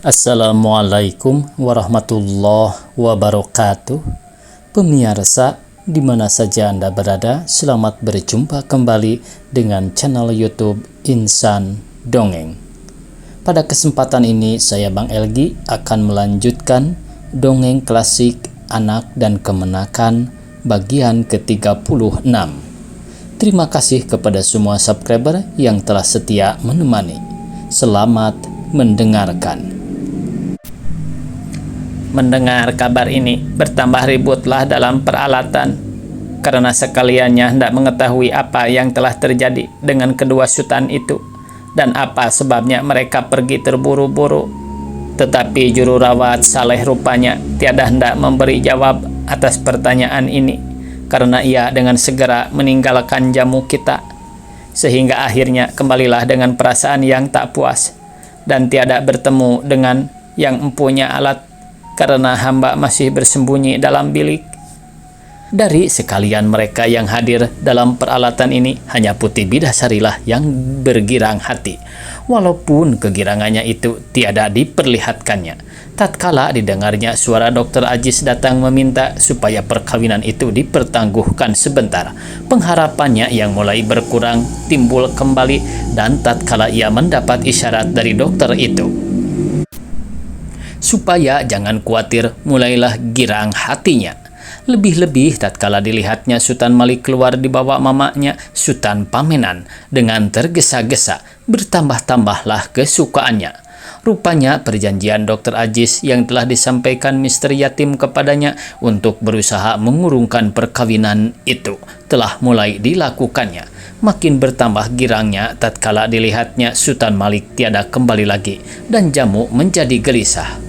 Assalamualaikum warahmatullahi wabarakatuh. Pemirsa, di mana saja Anda berada, selamat berjumpa kembali dengan channel YouTube Insan Dongeng. Pada kesempatan ini, saya Bang Elgi akan melanjutkan dongeng klasik Anak dan Kemenakan bagian ke-36. Terima kasih kepada semua subscriber yang telah setia menemani. Selamat mendengarkan. Mendengar kabar ini, bertambah ributlah dalam peralatan, karena sekaliannya hendak mengetahui apa yang telah terjadi dengan kedua sultan itu, dan apa sebabnya mereka pergi terburu-buru. Tetapi juru rawat Saleh rupanya tiada hendak memberi jawab atas pertanyaan ini, karena ia dengan segera meninggalkan jamu kita, sehingga akhirnya kembalilah dengan perasaan yang tak puas, dan tiada bertemu dengan yang mempunyai alat, karena hamba masih bersembunyi dalam bilik. Dari sekalian mereka yang hadir dalam peralatan ini, hanya Putih Bidasarilah yang bergirang hati, walaupun kegirangannya itu tiada diperlihatkannya. Tatkala didengarnya suara Dr. Aziz datang meminta supaya perkawinan itu dipertangguhkan sebentar, pengharapannya yang mulai berkurang timbul kembali, dan tatkala ia mendapat isyarat dari dokter itu supaya jangan khawatir, mulailah girang hatinya. Lebih-lebih tatkala dilihatnya Sultan Malik keluar dibawa mamanya Sultan Pamenan dengan tergesa-gesa, bertambah-tambahlah kesukaannya. Rupanya perjanjian Dr. Aziz yang telah disampaikan Mr. Yatim kepadanya untuk berusaha mengurungkan perkawinan itu telah mulai dilakukannya. Makin bertambah girangnya tatkala dilihatnya Sultan Malik tiada kembali lagi, dan jamu menjadi gelisah.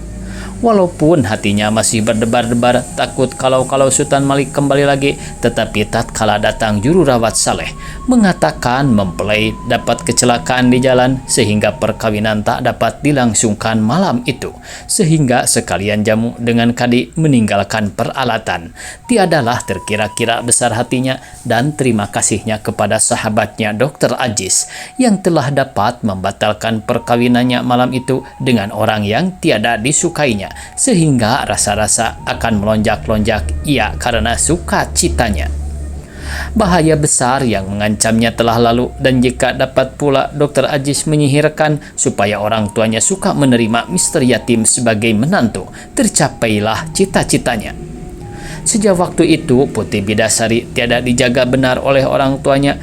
Walaupun hatinya masih berdebar-debar takut kalau Sultan Malik kembali lagi, tetapi tatkala datang juru rawat Saleh mengatakan mempelai dapat kecelakaan di jalan sehingga perkawinan tak dapat dilangsungkan malam itu, sehingga sekalian jamu dengan kadi meninggalkan peralatan, tiadalah terkira-kira besar hatinya dan terima kasihnya kepada sahabatnya Dr. Aziz yang telah dapat membatalkan perkawinannya malam itu dengan orang yang tiada disukainya, sehingga rasa-rasa akan melonjak-lonjak ia karena sukacitanya. Bahaya besar yang mengancamnya telah lalu, dan jika dapat pula Dr. Aziz menyihirkan supaya orang tuanya suka menerima Mr. Yatim sebagai menantu, tercapailah cita-citanya. Sejak waktu itu Putih Bidasari tiada dijaga benar oleh orang tuanya,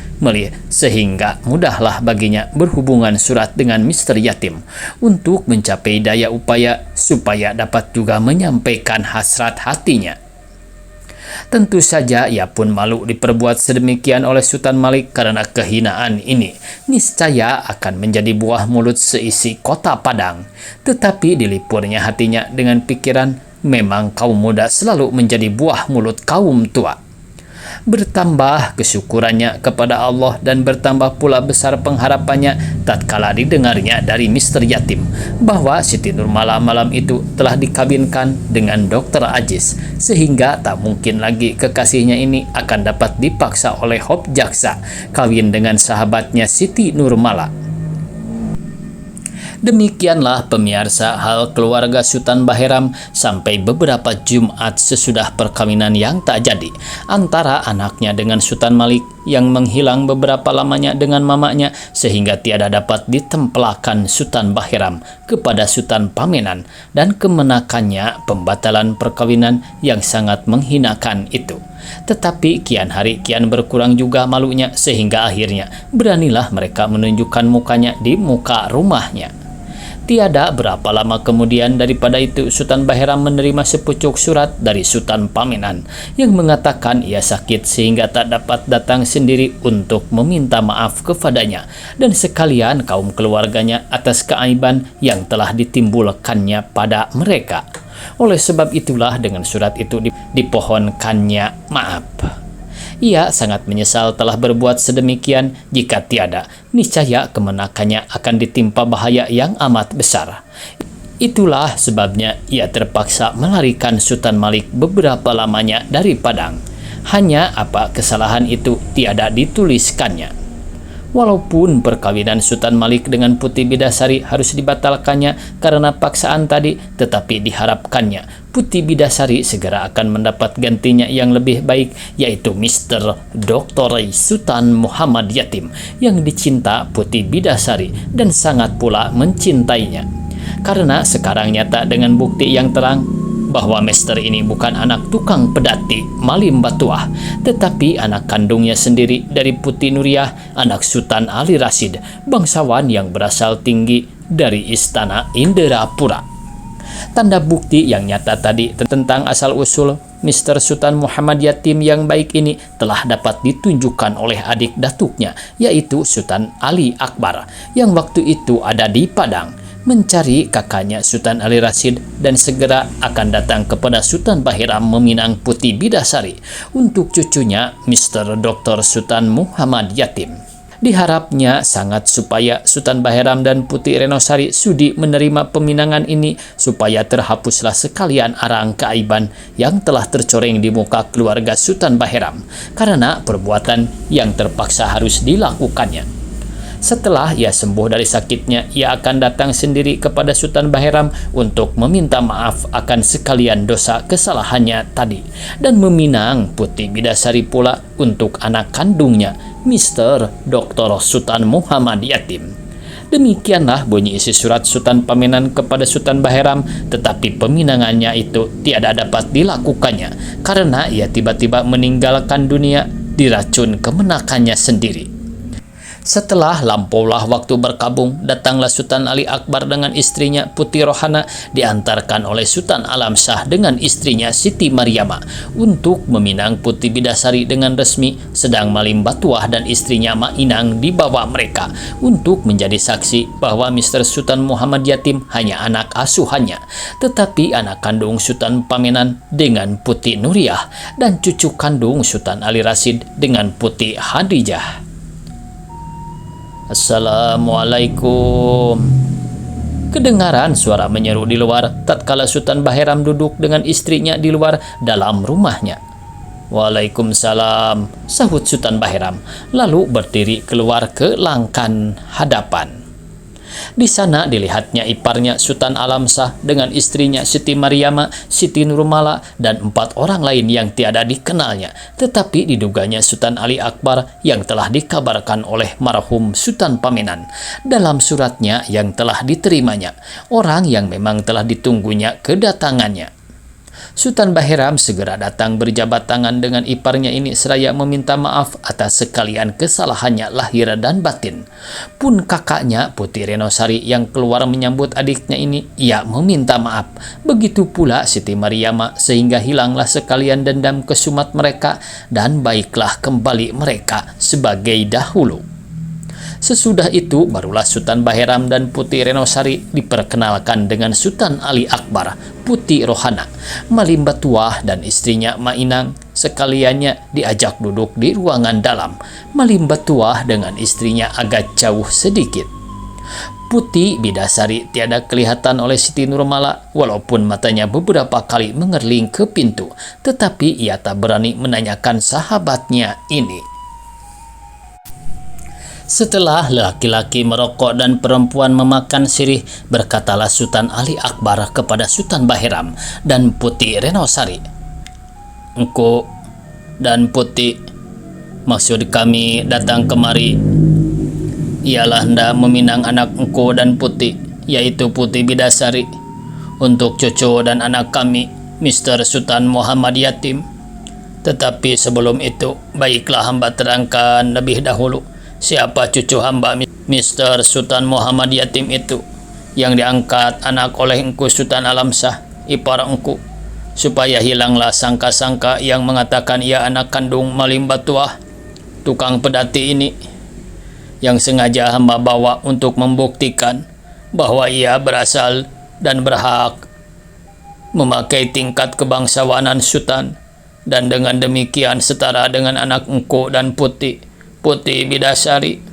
sehingga mudahlah baginya berhubungan surat dengan Mr. Yatim untuk mencapai daya upaya supaya dapat juga menyampaikan hasrat hatinya. Tentu saja ia pun malu diperbuat sedemikian oleh Sultan Malik, karena kehinaan ini niscaya akan menjadi buah mulut seisi kota Padang. Tetapi dilipurnya hatinya dengan pikiran, memang kaum muda selalu menjadi buah mulut kaum tua. Bertambah kesyukurannya kepada Allah dan bertambah pula besar pengharapannya tatkala didengarnya dari Mr. Yatim bahwa Siti Nurmala malam itu telah dikawinkan dengan Dr. Aziz, sehingga tak mungkin lagi kekasihnya ini akan dapat dipaksa oleh Hop Jaksa kawin dengan sahabatnya Siti Nurmala. Demikianlah pemirsa hal keluarga Sultan Baheram sampai beberapa Jumat sesudah perkawinan yang tak jadi antara anaknya dengan Sultan Malik yang menghilang beberapa lamanya dengan mamanya, sehingga tiada dapat ditempelkan Sultan Baheram kepada Sultan Pamenan, dan kemenakannya pembatalan perkawinan yang sangat menghinakan itu. Tetapi kian hari kian berkurang juga malunya, sehingga akhirnya beranilah mereka menunjukkan mukanya di muka rumahnya. Tiada berapa lama kemudian daripada itu Sultan Baheram menerima sepucuk surat dari Sultan Pamenan yang mengatakan ia sakit sehingga tak dapat datang sendiri untuk meminta maaf kepadanya dan sekalian kaum keluarganya atas keaiban yang telah ditimbulkannya pada mereka. Oleh sebab itulah dengan surat itu dipohonkannya maaf. Ia sangat menyesal telah berbuat sedemikian, jika tiada, niscaya kemenakannya akan ditimpa bahaya yang amat besar. Itulah sebabnya ia terpaksa melarikan Sultan Malik beberapa lamanya dari Padang. Hanya apa kesalahan itu tiada dituliskannya. Walaupun perkawinan Sultan Malik dengan Putih Bidasari harus dibatalkannya karena paksaan tadi, tetapi diharapkannya Putih Bidasari segera akan mendapat gantinya yang lebih baik, yaitu Mr. Dr. Sultan Muhammad Yatim yang dicinta Putih Bidasari dan sangat pula mencintainya. Karena sekarang nyata dengan bukti yang terang bahwa Mr. ini bukan anak tukang pedati Malim Batuah, tetapi anak kandungnya sendiri dari Putih Nuriyah, anak Sultan Ali Rasyid, bangsawan yang berasal tinggi dari istana Indrapura. Tanda bukti yang nyata tadi tentang asal-usul Mr. Sultan Muhammad Yatim yang baik ini telah dapat ditunjukkan oleh adik datuknya, yaitu Sultan Ali Akbar, yang waktu itu ada di Padang mencari kakaknya Sultan Ali Rasyid dan segera akan datang kepada Sultan Bahiram meminang Putih Bidasari untuk cucunya Mr. Dr. Sultan Muhammad Yatim. Diharapnya sangat supaya Sultan Bahiram dan Putih Renosari sudi menerima peminangan ini supaya terhapuslah sekalian arang keaiban yang telah tercoreng di muka keluarga Sultan Bahiram karena perbuatan yang terpaksa harus dilakukannya. Setelah ia sembuh dari sakitnya, ia akan datang sendiri kepada Sultan Bahiram untuk meminta maaf akan sekalian dosa kesalahannya tadi dan meminang Putih Bidasari pula untuk anak kandungnya, Mr. Dr. Sultan Muhammad Yatim. Demikianlah bunyi isi surat Sultan Pamenan kepada Sultan Bahiram, tetapi peminangannya itu tiada dapat dilakukannya karena ia tiba-tiba meninggalkan dunia diracun kemenakannya sendiri. Setelah lampaulah waktu berkabung, datanglah Sultan Ali Akbar dengan istrinya Putih Rohana diantarkan oleh Sultan Alam Shah dengan istrinya Siti Mariama untuk meminang Putih Bidasari dengan resmi, sedang Malim Batuah dan istrinya Mainang dibawa mereka untuk menjadi saksi bahwa Mr. Sultan Muhammad Yatim hanya anak asuhannya, tetapi anak kandung Sultan Pamenan dengan Putih Nuriyah dan cucu kandung Sultan Ali Rasyid dengan Putih Hadijah. Assalamualaikum. Kedengaran suara menyeru di luar tatkala Sultan Bahiram duduk dengan istrinya di luar dalam rumahnya. Waalaikumsalam, sahut Sultan Bahiram, lalu berdiri keluar ke langkan hadapan. Di sana dilihatnya iparnya Sultan Alam Shah dengan istrinya Siti Mariama, Siti Nurmala, dan 4 orang lain yang tiada dikenalnya, tetapi diduganya Sultan Ali Akbar yang telah dikabarkan oleh marhum Sultan Pamenan dalam suratnya yang telah diterimanya, orang yang memang telah ditunggunya kedatangannya. Sultan Bahiram segera datang berjabat tangan dengan iparnya ini seraya meminta maaf atas sekalian kesalahannya lahir dan batin. Pun kakaknya Putih Renosari yang keluar menyambut adiknya ini, ia meminta maaf. Begitu pula Siti Mariama, sehingga hilanglah sekalian dendam kesumat mereka dan baiklah kembali mereka sebagai dahulu. Sesudah itu barulah Sultan Bahiram dan Putih Renosari diperkenalkan dengan Sultan Ali Akbar, Putih Rohana, Malim Batuah dan istrinya Mainang. Sekaliannya diajak duduk di ruangan dalam. Malim Batuah dengan istrinya agak jauh sedikit. Putih Bidasari tiada kelihatan oleh Siti Nurmala, walaupun matanya beberapa kali mengerling ke pintu, tetapi ia tak berani menanyakan sahabatnya ini. Setelah laki-laki merokok dan perempuan memakan sirih, berkatalah Sultan Ali Akbar kepada Sultan Bahiram dan Putih Renosari, "Engkau dan Putih, maksud kami datang kemari ialah hendak meminang anak engkau dan Putih, yaitu Putih Bidasari, untuk cucu dan anak kami, Mr. Sultan Muhammad Yatim. Tetapi sebelum itu, baiklah hamba terangkan lebih dahulu siapa cucu hamba Mr. Sultan Muhammad Yatim itu yang diangkat anak oleh engkau Sultan Alam Shah, ipar engkau, supaya hilanglah sangka-sangka yang mengatakan ia anak kandung Malim Batuah, tukang pedati ini, yang sengaja hamba bawa untuk membuktikan bahwa ia berasal dan berhak memakai tingkat kebangsawanan Sultan, dan dengan demikian setara dengan anak engkau dan Putih Bidasari."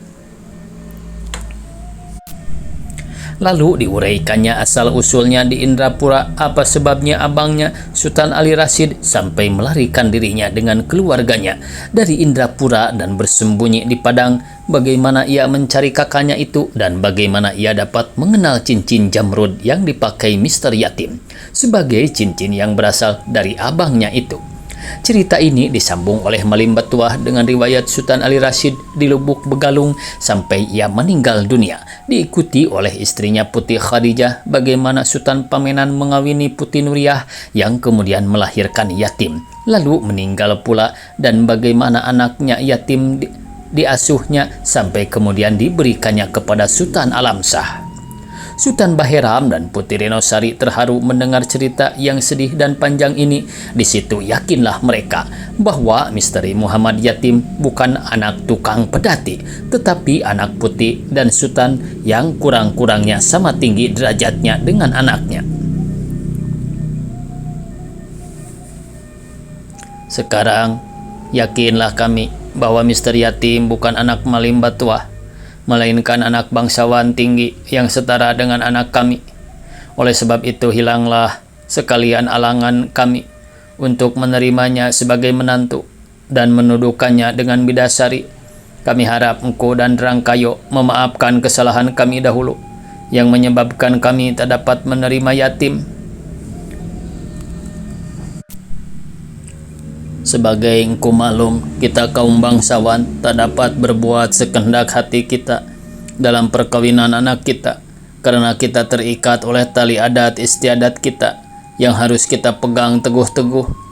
Lalu diuraikannya asal-usulnya di Indrapura, apa sebabnya abangnya Sultan Ali Rasyid sampai melarikan dirinya dengan keluarganya dari Indrapura dan bersembunyi di Padang bagaimana ia mencari kakaknya itu dan bagaimana ia dapat mengenal cincin jamrud yang dipakai Mr. Yatim sebagai cincin yang berasal dari abangnya itu. Cerita ini disambung oleh Malim Batuah dengan riwayat Sultan Ali Rashid di Lubuk Begalung sampai ia meninggal dunia, diikuti oleh istrinya Putih Khadijah bagaimana Sultan Pamenan mengawini Putih Nuriyah yang kemudian melahirkan Yatim lalu meninggal pula, dan bagaimana anaknya Yatim diasuhnya sampai kemudian diberikannya kepada Sultan Alam Shah. Sultan Baheram dan Putri Renosari terharu mendengar cerita yang sedih dan panjang ini. Di situ yakinlah mereka bahwa misteri Muhammad Yatim bukan anak tukang pedati, tetapi anak putih dan Sultan yang kurang-kurangnya sama tinggi derajatnya dengan anaknya. Sekarang yakinlah kami bahwa misteri Yatim bukan anak Malim Batuah, melainkan anak bangsawan tinggi yang setara dengan anak kami. Oleh sebab itu hilanglah sekalian alangan kami untuk menerimanya sebagai menantu dan menuduhkannya dengan bidasari. Kami harap engkau dan Rangkayo memaafkan kesalahan kami dahulu yang menyebabkan kami tak dapat menerima Yatim. Sebagai engkau maklum, kita kaum bangsawan tak dapat berbuat sekehendak hati kita dalam perkawinan anak kita, karena kita terikat oleh tali adat istiadat kita yang harus kita pegang teguh-teguh.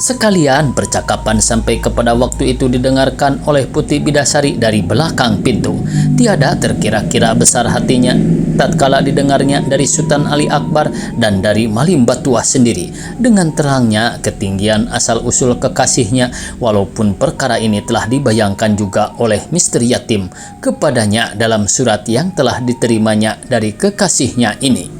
Sekalian percakapan sampai kepada waktu itu didengarkan oleh Putih Bidasari dari belakang pintu. Tiada terkira-kira besar hatinya tatkala didengarnya dari Sultan Ali Akbar dan dari Malim Batuah sendiri. Dengan terangnya ketinggian asal-usul kekasihnya, walaupun perkara ini telah dibayangkan juga oleh Mr. Yatim kepadanya dalam surat yang telah diterimanya dari kekasihnya ini.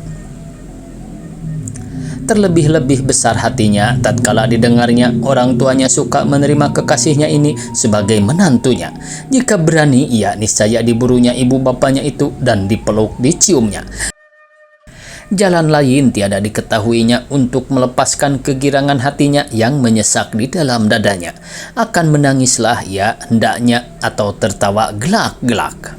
Terlebih-lebih besar hatinya tatkala didengarnya orang tuanya suka menerima kekasihnya ini sebagai menantunya. Jika berani, ia niscaya diburunya ibu bapanya itu dan dipeluk diciumnya. Jalan lain tiada diketahuinya untuk melepaskan kegirangan hatinya yang menyesak di dalam dadanya. Akan menangislah ia hendaknya atau tertawa gelak-gelak.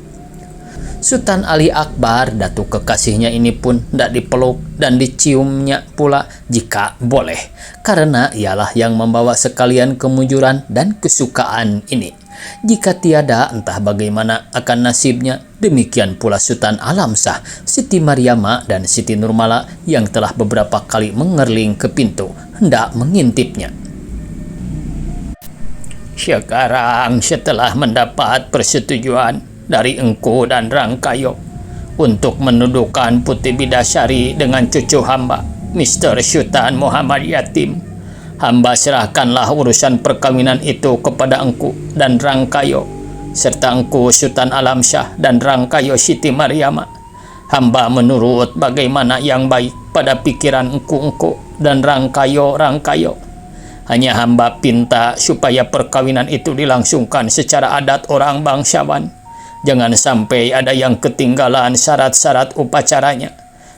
Sultan Ali Akbar, datuk kekasihnya ini pun tidak dipeluk dan diciumnya pula jika boleh, karena ialah yang membawa sekalian kemujuran dan kesukaan ini. Jika tiada, entah bagaimana akan nasibnya. Demikian pula Sultan Alam Shah, Siti Mariama dan Siti Nurmala yang telah beberapa kali mengerling ke pintu hendak mengintipnya. Sekarang setelah mendapat persetujuan dari engkau dan Rangkayo untuk menuduhkan Putih Bidasari dengan cucu hamba, Mr. Sultan Muhammad Yatim, hamba serahkanlah urusan perkawinan itu kepada engkau dan Rangkayo, serta engkau Sultan Alam Shah dan Rangkayo Siti Mariama. Hamba menurut bagaimana yang baik pada pikiran engkau dan Rangkayo. Hanya hamba pinta supaya perkawinan itu dilangsungkan secara adat orang bangsawan. Jangan sampai ada yang ketinggalan syarat-syarat upacaranya.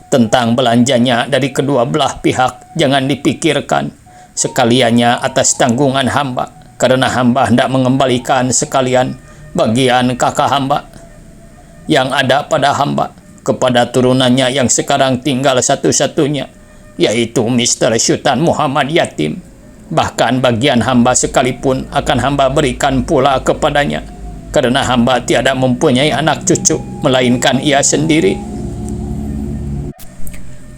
Tentang belanjanya dari kedua belah pihak jangan dipikirkan, sekaliannya atas tanggungan hamba, karena hamba hendak mengembalikan sekalian bagian kakak hamba yang ada pada hamba kepada turunannya yang sekarang tinggal satu-satunya, yaitu Mr. Sultan Muhammad Yatim. Bahkan bagian hamba sekalipun akan hamba berikan pula kepadanya, karena hamba tiada mempunyai anak cucu, melainkan ia sendiri.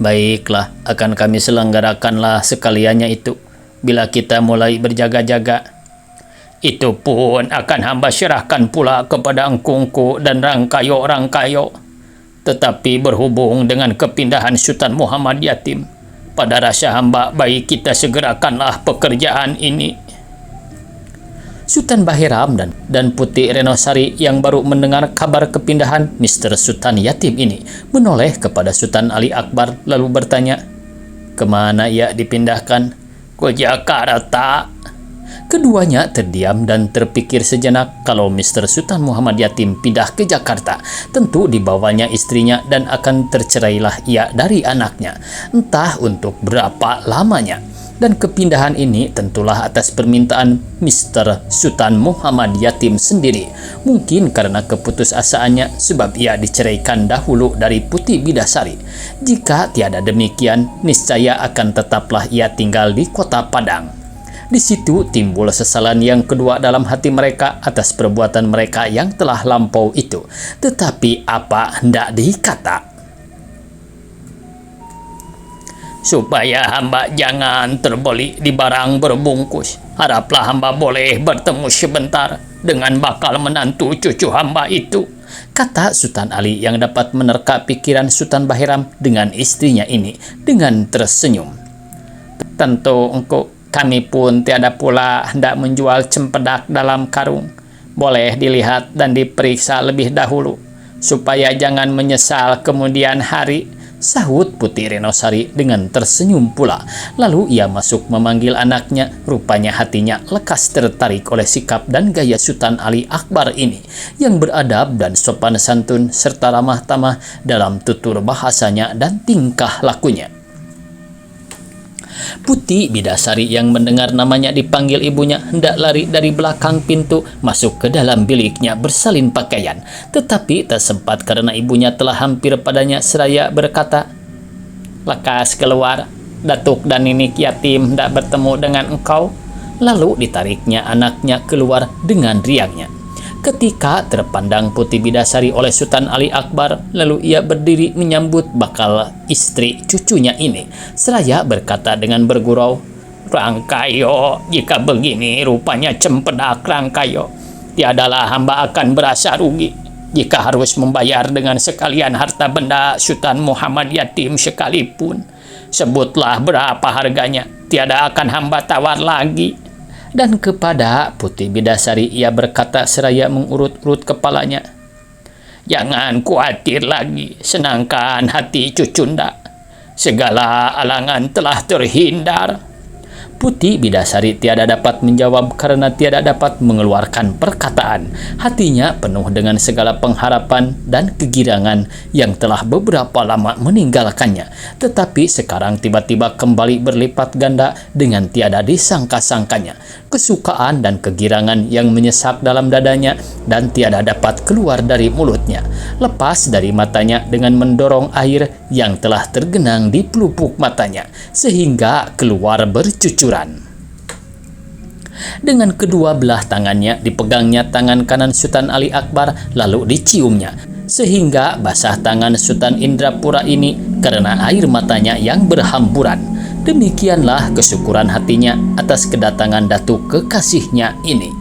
Baiklah, akan kami selenggarakanlah sekaliannya itu, bila kita mulai berjaga-jaga. Itu pun akan hamba serahkan pula kepada engkau dan Rangkayo. Tetapi berhubung dengan kepindahan Sultan Muhammad Yatim, pada rasa hamba baik kita segerakanlah pekerjaan ini. Sultan Baheram dan Putih Renosari yang baru mendengar kabar kepindahan Mr. Sultan Yatim ini menoleh kepada Sultan Ali Akbar lalu bertanya, kemana ia dipindahkan? Ke Jakarta. Keduanya terdiam dan terpikir sejenak. Kalau Mr. Sultan Muhammad Yatim pindah ke Jakarta, tentu dibawanya istrinya dan akan tercerailah ia dari anaknya. Entah untuk berapa lamanya. Dan kepindahan ini tentulah atas permintaan Mr. Sultan Muhammad Yatim sendiri. Mungkin karena keputusasaannya sebab ia diceraikan dahulu dari Putih Bidasari. Jika tiada demikian, niscaya akan tetaplah ia tinggal di kota Padang. Di situ timbul sesalan yang kedua dalam hati mereka atas perbuatan mereka yang telah lampau itu. Tetapi apa hendak dikata? Supaya hamba jangan terbeli di barang berbungkus, haraplah hamba boleh bertemu sebentar dengan bakal menantu cucu hamba itu, kata Sultan Ali yang dapat menerka pikiran Sultan Bahiram dengan istrinya ini dengan tersenyum. Tentu kami pun tiada pula hendak menjual cempedak dalam karung. Boleh dilihat dan diperiksa lebih dahulu, supaya jangan menyesal kemudian hari, sahut Putih Renosari dengan tersenyum pula. Lalu ia masuk memanggil anaknya. Rupanya hatinya lekas tertarik oleh sikap dan gaya Sultan Ali Akbar ini, yang beradab dan sopan santun serta ramah tamah dalam tutur bahasanya dan tingkah lakunya. Putih Bidasari yang mendengar namanya dipanggil ibunya hendak lari dari belakang pintu masuk ke dalam biliknya bersalin pakaian, tetapi tak sempat karena ibunya telah hampir padanya seraya berkata, "Lekas keluar, datuk dan ninik yatim hendak bertemu dengan engkau." Lalu ditariknya anaknya keluar dengan riangnya. Ketika terpandang Putih Bidasari oleh Sultan Ali Akbar, lalu ia berdiri menyambut bakal istri cucunya ini, seraya berkata dengan bergurau, "Rangkayo, jika begini rupanya cempedak Rangkayo, tiadalah hamba akan berasa rugi jika harus membayar dengan sekalian harta benda Sultan Muhammad Yatim sekalipun. Sebutlah berapa harganya, tiada akan hamba tawar lagi." Dan kepada Putih Bidasari ia berkata seraya mengurut-urut kepalanya, "Jangan khawatir lagi, senangkan hati cucunda. Segala alangan telah terhindar." Putih Bidasari tiada dapat menjawab karena tiada dapat mengeluarkan perkataan. Hatinya penuh dengan segala pengharapan dan kegirangan yang telah beberapa lama meninggalkannya, tetapi sekarang tiba-tiba kembali berlipat ganda dengan tiada disangka-sangkanya. Kesukaan dan kegirangan yang menyesak dalam dadanya dan tiada dapat keluar dari mulutnya, lepas dari matanya dengan mendorong air yang telah tergenang di pelupuk matanya sehingga keluar bercucuran. Dengan kedua belah tangannya dipegangnya tangan kanan Sultan Ali Akbar, lalu diciumnya sehingga basah tangan Sultan Indrapura ini karena air matanya yang berhamburan. Demikianlah kesyukuran hatinya atas kedatangan datuk kekasihnya ini.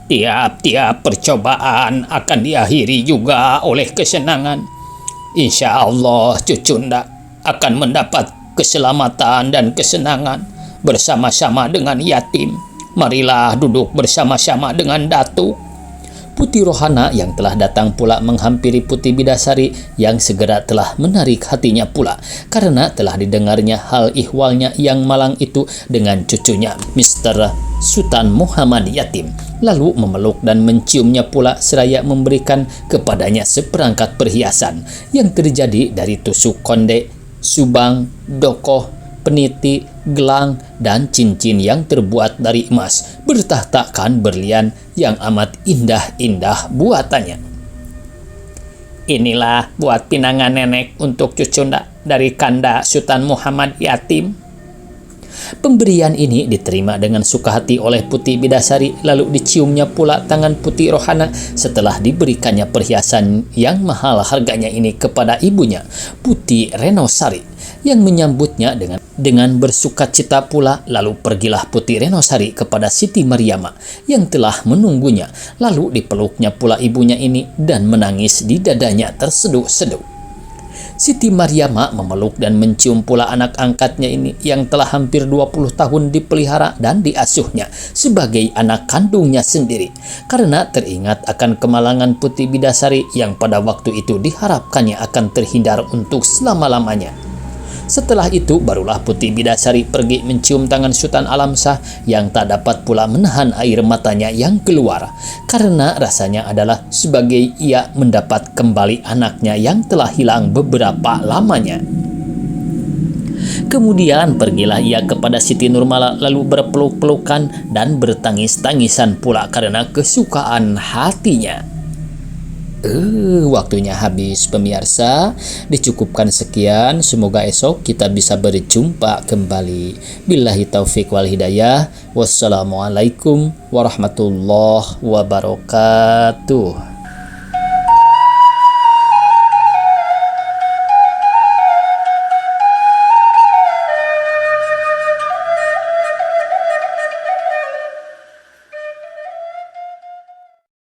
Tiap-tiap percobaan akan diakhiri juga oleh kesenangan. Insya Allah cucunda akan mendapat keselamatan dan kesenangan bersama-sama dengan yatim. Marilah duduk bersama-sama dengan datuk. Putih Rohana yang telah datang pula menghampiri Putih Bidasari yang segera telah menarik hatinya pula karena telah didengarnya hal ihwalnya yang malang itu dengan cucunya Mr. Sultan Muhammad Yatim, lalu memeluk dan menciumnya pula seraya memberikan kepadanya seperangkat perhiasan yang terjadi dari tusuk konde, subang, dokoh, peniti, gelang, dan cincin yang terbuat dari emas bertahtakan berlian yang amat indah-indah buatannya. "Inilah buat pinangan nenek untuk cucunda dari kanda Sultan Muhammad Yatim." Pemberian ini diterima dengan suka hati oleh Putih Bidasari, lalu diciumnya pula tangan Putih Rohana setelah diberikannya perhiasan yang mahal harganya ini kepada ibunya, Putih Renosari, yang menyambutnya dengan bersukacita pula. Lalu pergilah Putih Renosari kepada Siti Mariama yang telah menunggunya, lalu dipeluknya pula ibunya ini dan menangis di dadanya terseduh-seduh. Siti Mariama memeluk dan mencium pula anak angkatnya ini yang telah hampir 20 tahun dipelihara dan diasuhnya sebagai anak kandungnya sendiri, karena teringat akan kemalangan Putih Bidasari yang pada waktu itu diharapkannya akan terhindar untuk selama-lamanya. Setelah itu barulah Putih Bidasari pergi mencium tangan Sultan Alamsyah yang tak dapat pula menahan air matanya yang keluar, karena rasanya adalah sebagai ia mendapat kembali anaknya yang telah hilang beberapa lamanya. Kemudian pergilah ia kepada Siti Nurmala lalu berpeluk-pelukan dan bertangis-tangisan pula karena kesukaan hatinya. Waktunya habis pemirsa, dicukupkan sekian, semoga esok kita bisa berjumpa kembali. Billahi taufik wal hidayah, wassalamualaikum warahmatullahi wabarakatuh.